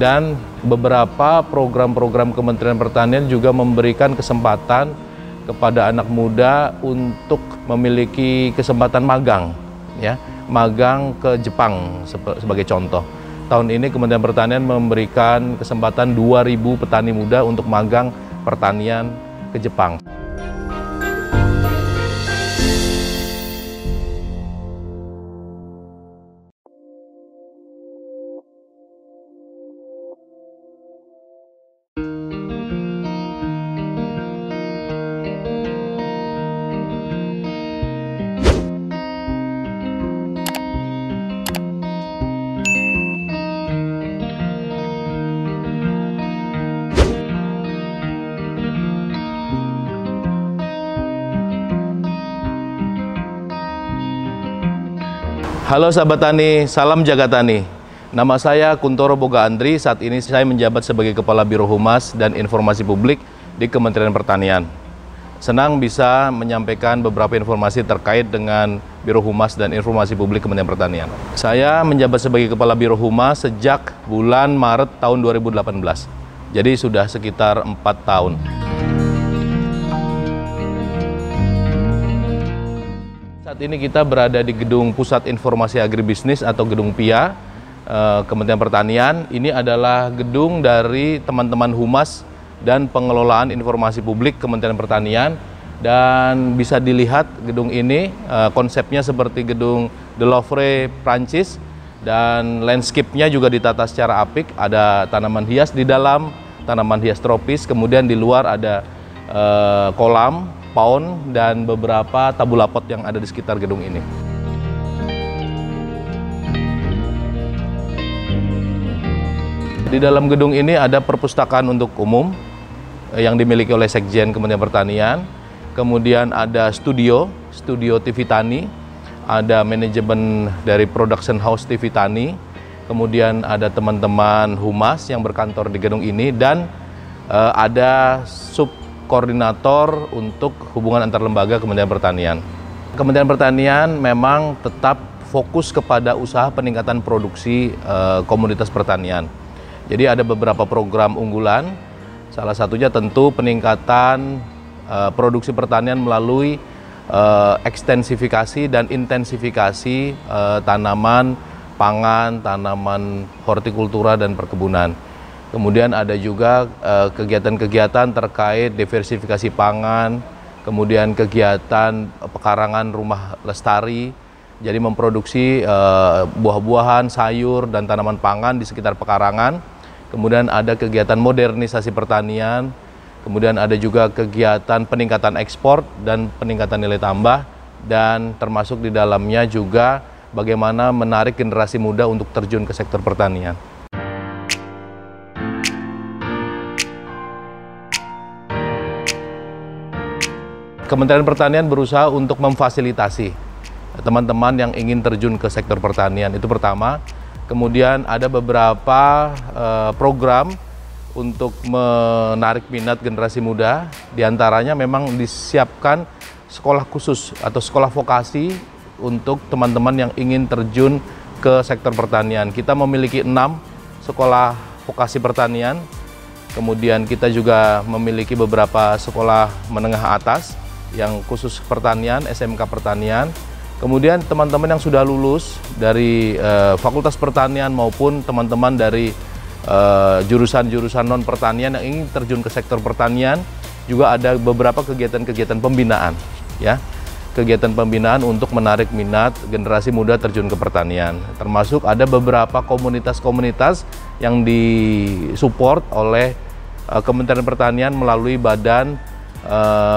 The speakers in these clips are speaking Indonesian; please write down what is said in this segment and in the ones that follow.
Dan beberapa program-program Kementerian Pertanian juga memberikan kesempatan kepada anak muda untuk memiliki kesempatan magang, ya, magang ke Jepang sebagai contoh. Tahun ini Kementerian Pertanian memberikan kesempatan 2.000 petani muda untuk magang pertanian ke Jepang. Halo sahabat tani, salam jaga tani. Nama saya Kuntoro Boga Andri, saat ini saya menjabat sebagai Kepala Biro Humas dan Informasi Publik di Kementerian Pertanian. Senang bisa menyampaikan beberapa informasi terkait dengan Biro Humas dan Informasi Publik Kementerian Pertanian. Saya menjabat sebagai Kepala Biro Humas sejak bulan Maret tahun 2018. Jadi sudah sekitar 4 tahun. Saat ini kita berada di Gedung Pusat Informasi Agribisnis atau Gedung PIA Kementerian Pertanian. Ini adalah gedung dari teman-teman Humas dan Pengelolaan Informasi Publik Kementerian Pertanian. Dan bisa dilihat gedung ini konsepnya seperti gedung De Louvre Prancis, dan landscape-nya juga ditata secara apik. Ada tanaman hias di dalam, tanaman hias tropis, kemudian di luar ada kolam, paun, dan beberapa tabula pot yang ada di sekitar gedung ini. Di dalam gedung ini ada perpustakaan untuk umum yang dimiliki oleh Sekjen Kementerian Pertanian. Kemudian ada studio TV Tani, ada manajemen dari production house TV Tani. Kemudian ada teman-teman Humas yang berkantor di gedung ini, dan ada koordinator untuk hubungan antar lembaga Kementerian Pertanian. Kementerian Pertanian memang tetap fokus kepada usaha peningkatan produksi komoditas pertanian. Jadi ada beberapa program unggulan, salah satunya tentu peningkatan produksi pertanian melalui ekstensifikasi dan intensifikasi tanaman pangan, tanaman hortikultura dan perkebunan. Kemudian ada juga kegiatan-kegiatan terkait diversifikasi pangan, kemudian kegiatan pekarangan rumah lestari, jadi memproduksi buah-buahan, sayur, dan tanaman pangan di sekitar pekarangan. Kemudian ada kegiatan modernisasi pertanian, kemudian ada juga kegiatan peningkatan ekspor dan peningkatan nilai tambah, dan termasuk di dalamnya juga bagaimana menarik generasi muda untuk terjun ke sektor pertanian. Kementerian Pertanian berusaha untuk memfasilitasi teman-teman yang ingin terjun ke sektor pertanian, itu pertama. Kemudian ada beberapa program untuk menarik minat generasi muda, diantaranya memang disiapkan sekolah khusus atau sekolah vokasi untuk teman-teman yang ingin terjun ke sektor pertanian. Kita memiliki 6 sekolah vokasi pertanian, kemudian kita juga memiliki beberapa sekolah menengah atas yang khusus pertanian, SMK pertanian. Kemudian teman-teman yang sudah lulus dari Fakultas Pertanian maupun teman-teman dari jurusan-jurusan non-pertanian yang ingin terjun ke sektor pertanian, juga ada beberapa kegiatan-kegiatan pembinaan, ya. Kegiatan pembinaan untuk menarik minat generasi muda terjun ke pertanian. Termasuk ada beberapa komunitas-komunitas yang disupport oleh Kementerian Pertanian melalui Badan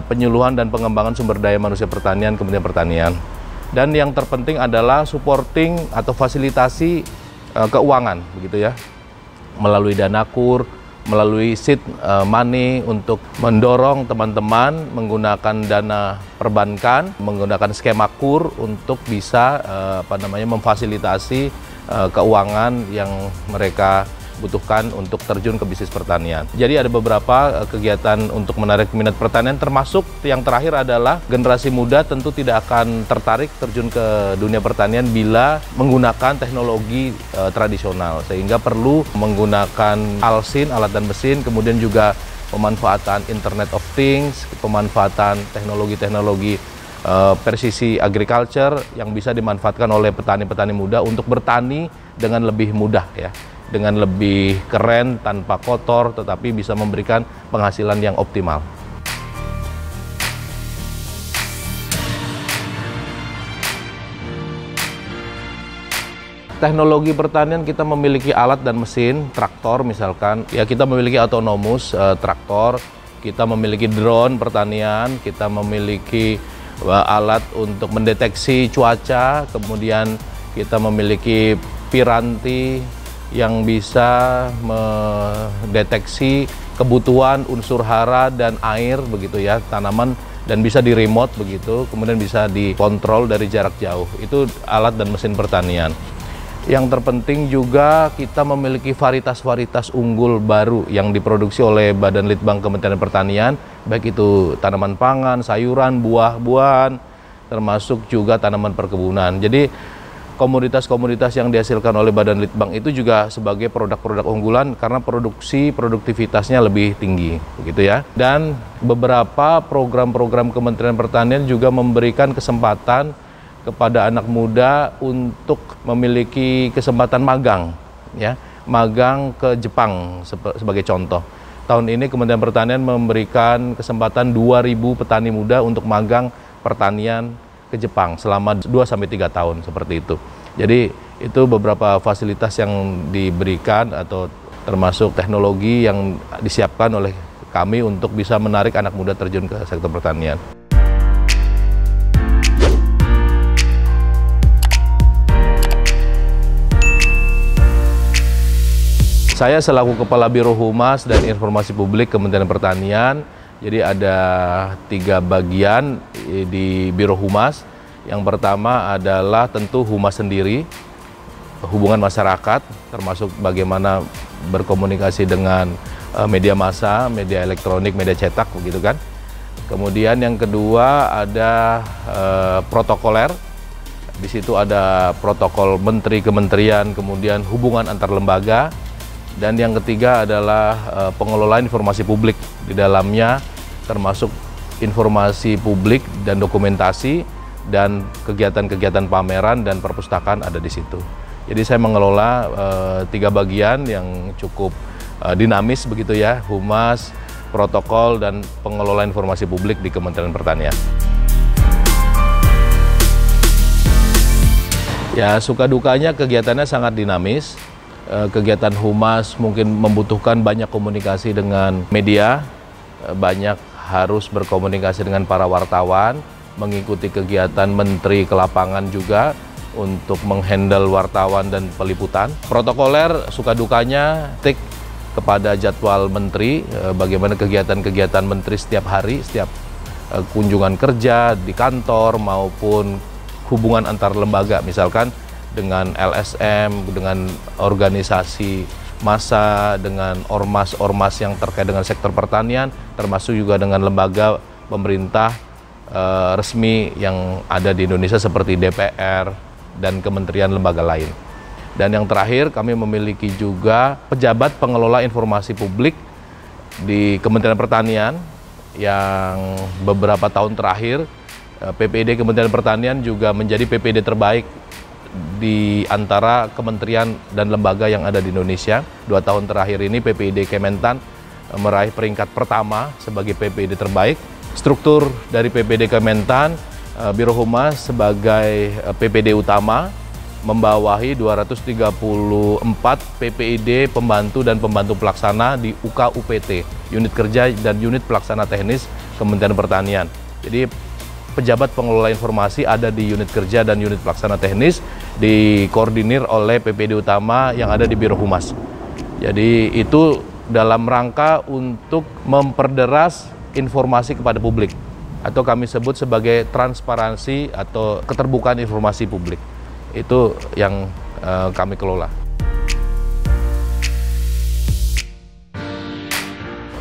Penyuluhan dan Pengembangan Sumber Daya Manusia Pertanian Kementerian Pertanian. Dan yang terpenting adalah supporting atau fasilitasi keuangan, begitu ya, melalui dana KUR, melalui seed money untuk mendorong teman-teman menggunakan dana perbankan, menggunakan skema KUR untuk bisa memfasilitasi keuangan yang mereka butuhkan untuk terjun ke bisnis pertanian. Jadi ada beberapa kegiatan untuk menarik minat pertanian, termasuk yang terakhir adalah generasi muda tentu tidak akan tertarik terjun ke dunia pertanian bila menggunakan teknologi tradisional, sehingga perlu menggunakan alsin, alat dan mesin, kemudian juga pemanfaatan Internet of Things, pemanfaatan teknologi-teknologi presisi agriculture yang bisa dimanfaatkan oleh petani-petani muda untuk bertani dengan lebih mudah ya, dengan lebih keren, tanpa kotor, tetapi bisa memberikan penghasilan yang optimal. Teknologi pertanian kita memiliki alat dan mesin, traktor misalkan, ya kita memiliki autonomous traktor, kita memiliki drone pertanian, kita memiliki alat untuk mendeteksi cuaca, kemudian kita memiliki piranti yang bisa mendeteksi kebutuhan unsur hara dan air begitu ya, tanaman, dan bisa di remote begitu, kemudian bisa dikontrol dari jarak jauh. Itu alat dan mesin pertanian. Yang terpenting juga kita memiliki varietas-varietas unggul baru yang diproduksi oleh Badan Litbang Kementerian Pertanian, baik itu tanaman pangan, sayuran, buah-buahan, termasuk juga tanaman perkebunan. Jadi komoditas-komoditas yang dihasilkan oleh Badan Litbang itu juga sebagai produk-produk unggulan karena produktivitasnya lebih tinggi, begitu ya. Dan beberapa program-program Kementerian Pertanian juga memberikan kesempatan kepada anak muda untuk memiliki kesempatan magang, ya, magang ke Jepang sebagai contoh. Tahun ini Kementerian Pertanian memberikan kesempatan 2.000 petani muda untuk magang pertanian ke Jepang selama 2-3 tahun seperti itu. Jadi itu beberapa fasilitas yang diberikan atau termasuk teknologi yang disiapkan oleh kami untuk bisa menarik anak muda terjun ke sektor pertanian. Saya selaku Kepala Biro Humas dan Informasi Publik Kementerian Pertanian, jadi ada 3 bagian di Biro Humas. Yang pertama adalah tentu humas sendiri, hubungan masyarakat, termasuk bagaimana berkomunikasi dengan media massa, media elektronik, media cetak, begitu kan. Kemudian yang kedua ada protokoler. Di situ ada protokol menteri, kementerian, kemudian hubungan antar lembaga. Dan yang ketiga adalah pengelolaan informasi publik. Di dalamnya termasuk informasi publik dan dokumentasi dan kegiatan-kegiatan pameran dan perpustakaan ada di situ. Jadi saya mengelola 3 bagian yang cukup dinamis begitu ya, humas, protokol, dan pengelola informasi publik di Kementerian Pertanian. Ya, suka dukanya kegiatannya sangat dinamis. Kegiatan humas mungkin membutuhkan banyak komunikasi dengan media, banyak harus berkomunikasi dengan para wartawan, mengikuti kegiatan menteri ke lapangan juga untuk menghandle wartawan dan peliputan. Protokoler suka dukanya stick kepada jadwal menteri, bagaimana kegiatan-kegiatan menteri setiap hari, setiap kunjungan kerja di kantor maupun hubungan antar lembaga, misalkan dengan LSM, dengan organisasi massa, dengan ormas-ormas yang terkait dengan sektor pertanian, termasuk juga dengan lembaga pemerintah resmi yang ada di Indonesia seperti DPR dan kementerian lembaga lain. Dan yang terakhir, kami memiliki juga pejabat pengelola informasi publik di Kementerian Pertanian yang beberapa tahun terakhir PPD Kementerian Pertanian juga menjadi PPD terbaik di antara kementerian dan lembaga yang ada di Indonesia. 2 tahun terakhir ini PPD Kementan meraih peringkat pertama sebagai PPD terbaik. Struktur dari PPD Kementan, Biro Humas sebagai PPD utama, membawahi 234 PPID pembantu dan pembantu pelaksana di UK-UPT, unit kerja dan unit pelaksana teknis Kementerian Pertanian. Jadi pejabat pengelola informasi ada di unit kerja dan unit pelaksana teknis, dikoordinir oleh PPD utama yang ada di Biro Humas. Jadi itu dalam rangka untuk memperderas informasi kepada publik, atau kami sebut sebagai transparansi atau keterbukaan informasi publik. Itu yang kami kelola.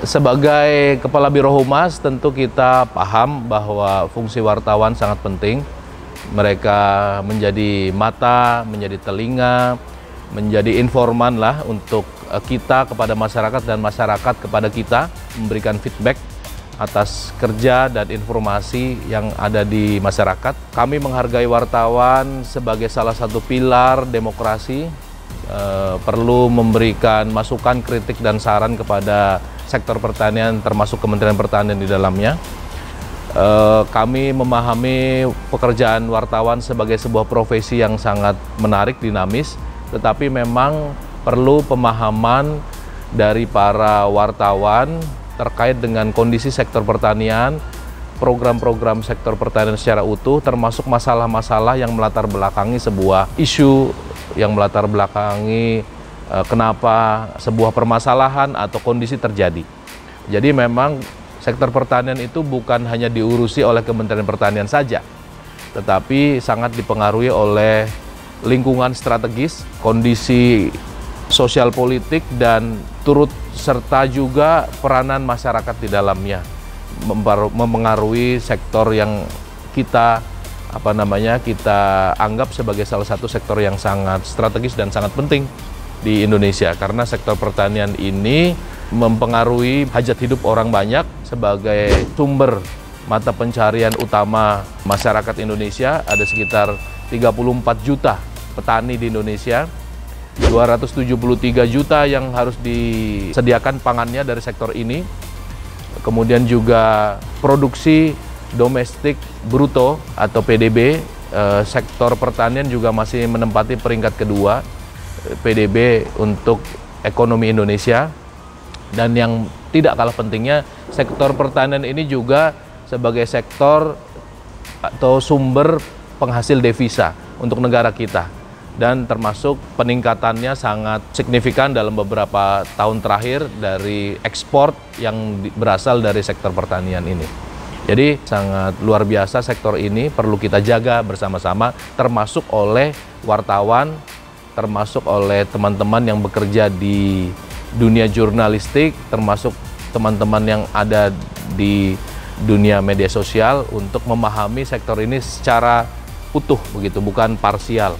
Sebagai Kepala Biro Humas, tentu kita paham bahwa fungsi wartawan sangat penting. Mereka menjadi mata, menjadi telinga, menjadi informan lah untuk kita kepada masyarakat dan masyarakat kepada kita, memberikan feedback atas kerja dan informasi yang ada di masyarakat. Kami menghargai wartawan sebagai salah satu pilar demokrasi, perlu memberikan masukan, kritik, dan saran kepada sektor pertanian termasuk Kementerian Pertanian di dalamnya. Kami memahami pekerjaan wartawan sebagai sebuah profesi yang sangat menarik, dinamis, tetapi memang perlu pemahaman dari para wartawan terkait dengan kondisi sektor pertanian, program-program sektor pertanian secara utuh, termasuk masalah-masalah yang melatar belakangi sebuah isu, yang melatar belakangi kenapa sebuah permasalahan atau kondisi terjadi. Jadi memang sektor pertanian itu bukan hanya diurusi oleh Kementerian Pertanian saja, tetapi sangat dipengaruhi oleh lingkungan strategis, kondisi sosial politik, dan turut serta juga peranan masyarakat di dalamnya mempengaruhi sektor yang kita kita anggap sebagai salah satu sektor yang sangat strategis dan sangat penting di Indonesia, karena sektor pertanian ini mempengaruhi hajat hidup orang banyak sebagai sumber mata pencarian utama masyarakat Indonesia. Ada sekitar 34 juta petani di Indonesia, 273 juta yang harus disediakan pangannya dari sektor ini. Kemudian juga produksi domestik bruto atau PDB, sektor pertanian juga masih menempati peringkat kedua PDB untuk ekonomi Indonesia. Dan yang tidak kalah pentingnya, sektor pertanian ini juga sebagai sektor atau sumber penghasil devisa untuk negara kita. Dan termasuk peningkatannya sangat signifikan dalam beberapa tahun terakhir dari ekspor yang berasal dari sektor pertanian ini. Jadi sangat luar biasa sektor ini, perlu kita jaga bersama-sama, termasuk oleh wartawan, termasuk oleh teman-teman yang bekerja di dunia jurnalistik, termasuk teman-teman yang ada di dunia media sosial, untuk memahami sektor ini secara utuh begitu, bukan parsial.